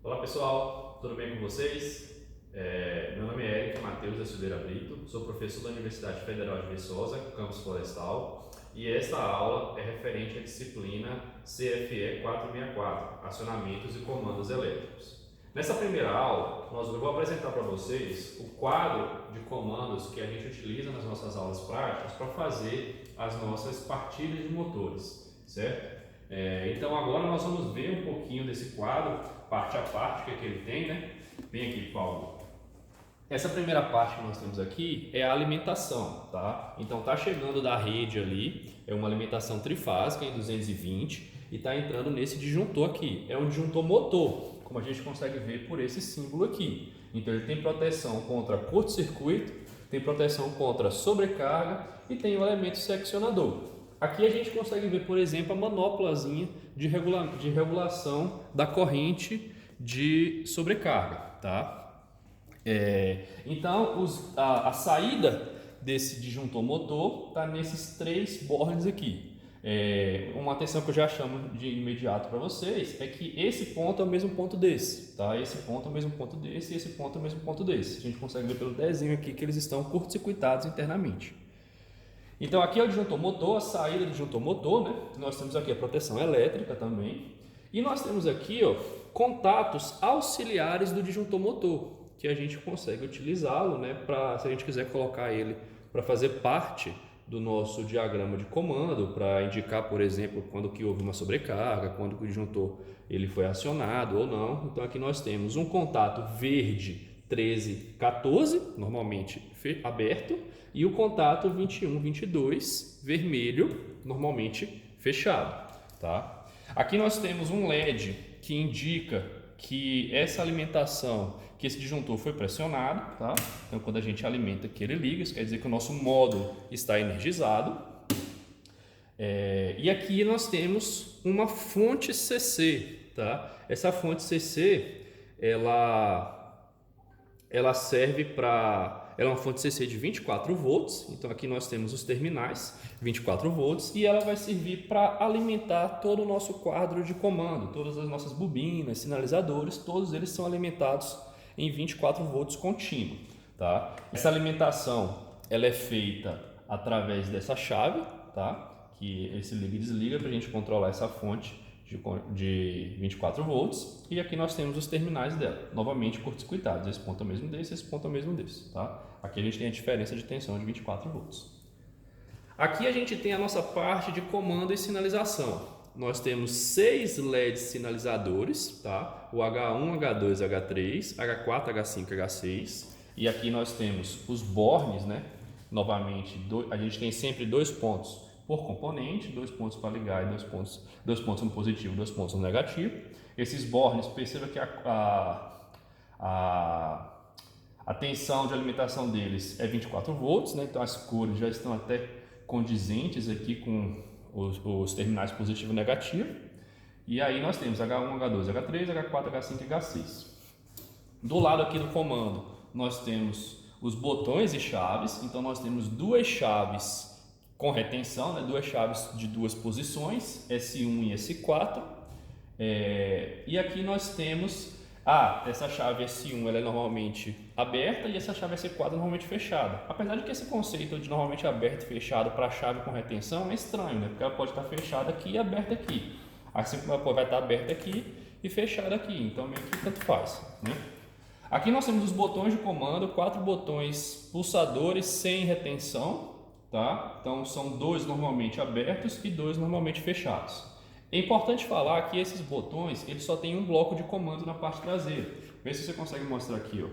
Olá pessoal, tudo bem com vocês? Meu nome é Érica Matheus da Silveira Brito, sou professor da Universidade Federal de Viçosa, campus Florestal, e esta aula é referente à disciplina CFE 464, Acionamentos e Comandos Elétricos. Nessa primeira aula, eu vou apresentar para vocês o quadro de comandos que a gente utiliza nas nossas aulas práticas para fazer as nossas partilhas de motores, certo? Então agora nós vamos ver um pouquinho desse quadro, parte a parte, que ele tem, né? Vem aqui, Paulo. Essa primeira parte que nós temos aqui é a alimentação, tá? Então tá chegando da rede ali, é uma alimentação trifásica em 220 e tá entrando nesse disjuntor aqui. É um disjuntor motor, como a gente consegue ver por esse símbolo aqui. Então ele tem proteção contra curto-circuito, tem proteção contra sobrecarga e tem o elemento seccionador. Aqui a gente consegue ver, por exemplo, a manopulazinha de regulação da corrente de sobrecarga, tá? Então, a saída desse disjuntor motor está nesses três bornes aqui. Uma atenção que eu já chamo de imediato para vocês é que esse ponto é o mesmo ponto desse, tá? Esse ponto é o mesmo ponto desse e esse ponto é o mesmo ponto desse. A gente consegue ver pelo desenho aqui que eles estão curto-circuitados internamente. Então aqui é o disjuntor motor, a saída do disjuntor motor, né? Nós temos aqui a proteção elétrica também. E nós temos aqui, ó, contatos auxiliares do disjuntor motor, que a gente consegue utilizá-lo, né, se a gente quiser colocar ele para fazer parte do nosso diagrama de comando, para indicar, por exemplo, quando que houve uma sobrecarga, quando que o disjuntor ele foi acionado ou não. Então aqui nós temos um contato verde 1314, normalmente aberto, e o contato 2122, vermelho, normalmente fechado, tá? Aqui nós temos um LED que indica que essa alimentação, que esse disjuntor foi pressionado, tá? Então quando a gente alimenta aqui ele liga, isso quer dizer que o nosso módulo está energizado. E aqui nós temos uma fonte CC, tá? Essa fonte CC, ela serve para... Ela é uma fonte CC de 24 volts, então aqui nós temos os terminais 24 volts e ela vai servir para alimentar todo o nosso quadro de comando, todas as nossas bobinas, sinalizadores, todos eles são alimentados em 24 volts contínuo, tá? Essa alimentação ela é feita através dessa chave, tá? Que esse liga e desliga para a gente controlar essa fonte de 24 volts, e aqui nós temos os terminais dela, novamente curto-circuitados, esse ponto é o mesmo desse, esse ponto é o mesmo desse, tá? Aqui a gente tem a diferença de tensão de 24 volts. Aqui a gente tem a nossa parte de comando e sinalização. Nós temos 6 LEDs sinalizadores, tá? O H1, H2, H3, H4, H5, H6, e aqui nós temos os bornes, né? Novamente, a gente tem sempre 2 pontos por componente, 2 pontos para ligar e 2 pontos no positivo, 2 pontos no negativo. Esses bornes, perceba que a tensão de alimentação deles é 24 volts, né? Então as cores já estão até condizentes aqui com os terminais positivo e negativo. E aí nós temos H1, H2, H3, H4, H5 e H6. Do lado aqui do comando, nós temos os botões e chaves. Então nós temos 2 chaves com retenção, né? 2 chaves de 2 posições, S1 e S4. E aqui nós temos essa chave S1 ela é normalmente aberta e essa chave S4 é normalmente fechada. Apesar de que esse conceito de normalmente aberto e fechado para a chave com retenção é estranho, né? Porque ela pode estar fechada aqui e aberta aqui, assim como ela vai estar aberta aqui e fechada aqui, então meio que tanto faz, né? Aqui nós temos os botões de comando, 4 botões pulsadores sem retenção, tá? Então são 2 normalmente abertos e 2 normalmente fechados. É importante falar que esses botões eles só têm um bloco de comando na parte traseira. Vê se você consegue mostrar aqui, ó.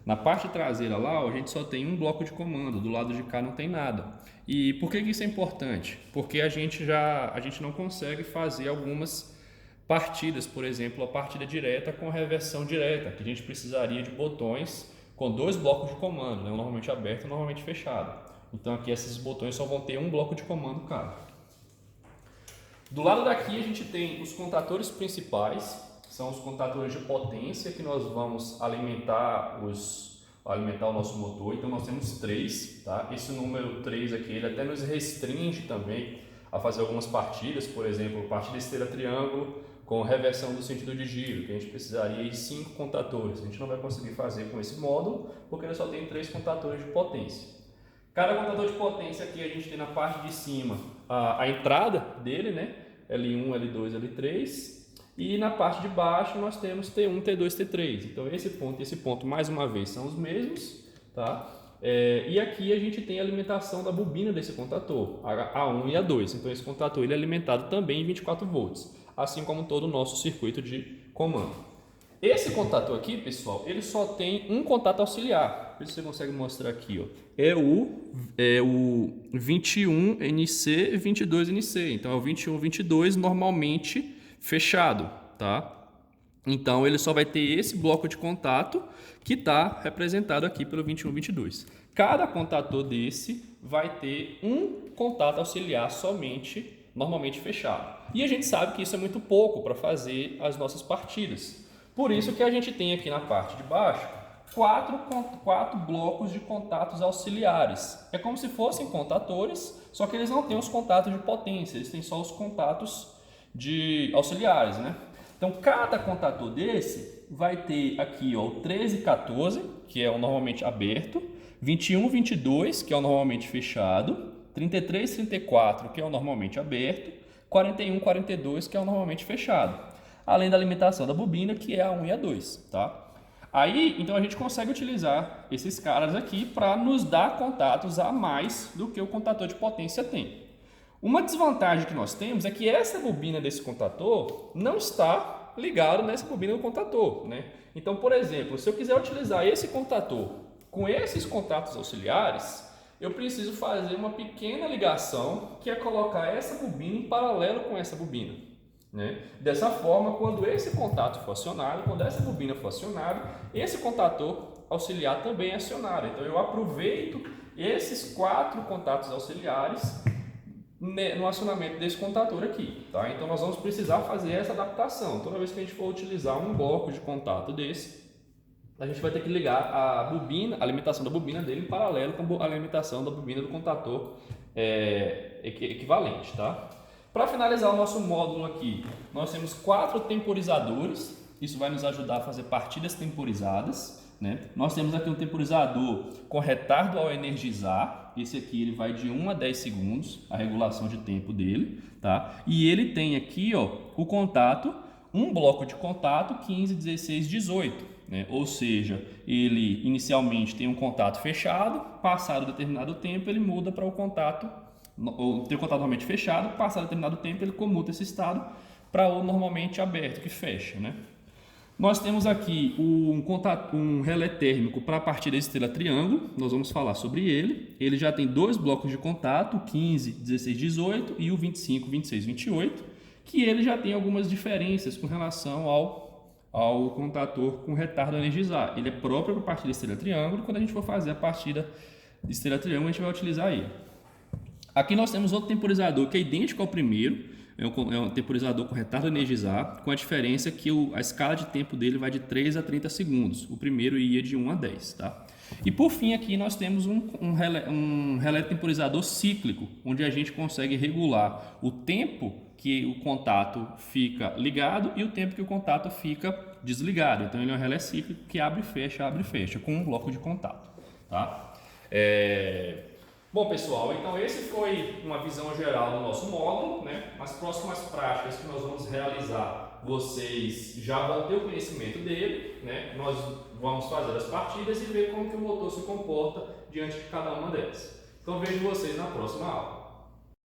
Na parte traseira lá, ó, a gente só tem um bloco de comando, do lado de cá não tem nada. E por que isso é importante? Porque a gente não consegue fazer algumas partidas, por exemplo, a partida direta com reversão direta, que a gente precisaria de botões com 2 blocos de comando, né? Normalmente aberto e normalmente fechado. Então aqui esses botões só vão ter um bloco de comando cada. Do lado daqui a gente tem os contadores principais, são os contadores de potência que nós vamos alimentar o nosso motor. Então nós temos 3, tá? Esse número 3 aqui ele até nos restringe também a fazer algumas partidas, por exemplo, partida esteira triângulo, com reversão do sentido de giro, que a gente precisaria de 5 contatores. A gente não vai conseguir fazer com esse módulo, porque ele só tem 3 contatores de potência. Cada contador de potência aqui a gente tem na parte de cima a entrada dele, né? L1, L2, L3. E na parte de baixo nós temos T1, T2, T3. Então esse ponto e esse ponto mais uma vez são os mesmos, tá? E aqui a gente tem a alimentação da bobina desse contator, A1 e A2. Então esse contator ele é alimentado também em 24 volts, assim como todo o nosso circuito de comando. Esse contator aqui, pessoal, ele só tem um contato auxiliar. Você consegue mostrar aqui, ó. É o 21NC, 22NC. Então é o 21, 22 normalmente fechado, tá? Então ele só vai ter esse bloco de contato que está representado aqui pelo 21, 22. Cada contator desse vai ter um contato auxiliar somente, normalmente fechado. E a gente sabe que isso é muito pouco para fazer as nossas partidas. Por isso que a gente tem aqui na parte de baixo quatro blocos de contatos auxiliares. É como se fossem contatores, só que eles não têm os contatos de potência, eles têm só os contatos de auxiliares, né? Então, cada contator desse vai ter aqui ó, o 13 e 14, que é o normalmente aberto, 21 22, que é o normalmente fechado, 33 34, que é o normalmente aberto, 41 42, que é o normalmente fechado. Além da alimentação da bobina, que é a 1 e a 2, tá? Aí, então a gente consegue utilizar esses caras aqui para nos dar contatos a mais do que o contator de potência tem. Uma desvantagem que nós temos é que essa bobina desse contator não está ligada nessa bobina do contator, né? Então, por exemplo, se eu quiser utilizar esse contator com esses contatos auxiliares, eu preciso fazer uma pequena ligação, que é colocar essa bobina em paralelo com essa bobina. Né? Dessa forma, quando esse contato for acionado, quando essa bobina for acionada, esse contator auxiliar também é acionado. Então eu aproveito esses 4 contatos auxiliares no acionamento desse contator aqui, tá? Então nós vamos precisar fazer essa adaptação. Toda vez que a gente for utilizar um bloco de contato desse, a gente vai ter que ligar a bobina, a alimentação da bobina dele em paralelo com a alimentação da bobina do contator equivalente, tá? Para finalizar o nosso módulo aqui, nós temos 4 temporizadores. Isso vai nos ajudar a fazer partidas temporizadas, né? Nós temos aqui um temporizador com retardo ao energizar. Esse aqui ele vai de 1 a 10 segundos, a regulação de tempo dele, tá? E ele tem aqui ó, o contato, um bloco de contato 15, 16, 18, né? Ou seja, ele inicialmente tem um contato fechado, passado determinado tempo ele muda para o contato, tem o contato normalmente fechado, passado determinado tempo ele comuta esse estado para o normalmente aberto, que fecha, né? Nós temos aqui um relé térmico para a partida estrela triângulo, nós vamos falar sobre ele. Ele já tem 2 blocos de contato, 15, 16, 18 e o 25, 26, 28, que ele já tem algumas diferenças com relação ao contator com retardo a energizar. Ele é próprio para a partida estrela triângulo, quando a gente for fazer a partida estrela triângulo a gente vai utilizar ele. Aqui nós temos outro temporizador que é idêntico ao primeiro, é um temporizador com retardo a energizar, com a diferença que a escala de tempo dele vai de 3 a 30 segundos. O primeiro ia de 1 a 10, tá? E por fim aqui nós temos um relé temporizador cíclico, onde a gente consegue regular o tempo que o contato fica ligado e o tempo que o contato fica desligado. Então ele é um relé cíclico que abre e fecha com um bloco de contato, tá? Bom, pessoal, então esse foi uma visão geral do nosso módulo, né? Nas próximas práticas que nós vamos realizar, vocês já vão ter o conhecimento dele, né? Nós vamos fazer as partidas e ver como que o motor se comporta diante de cada uma delas. Então vejo vocês na próxima aula.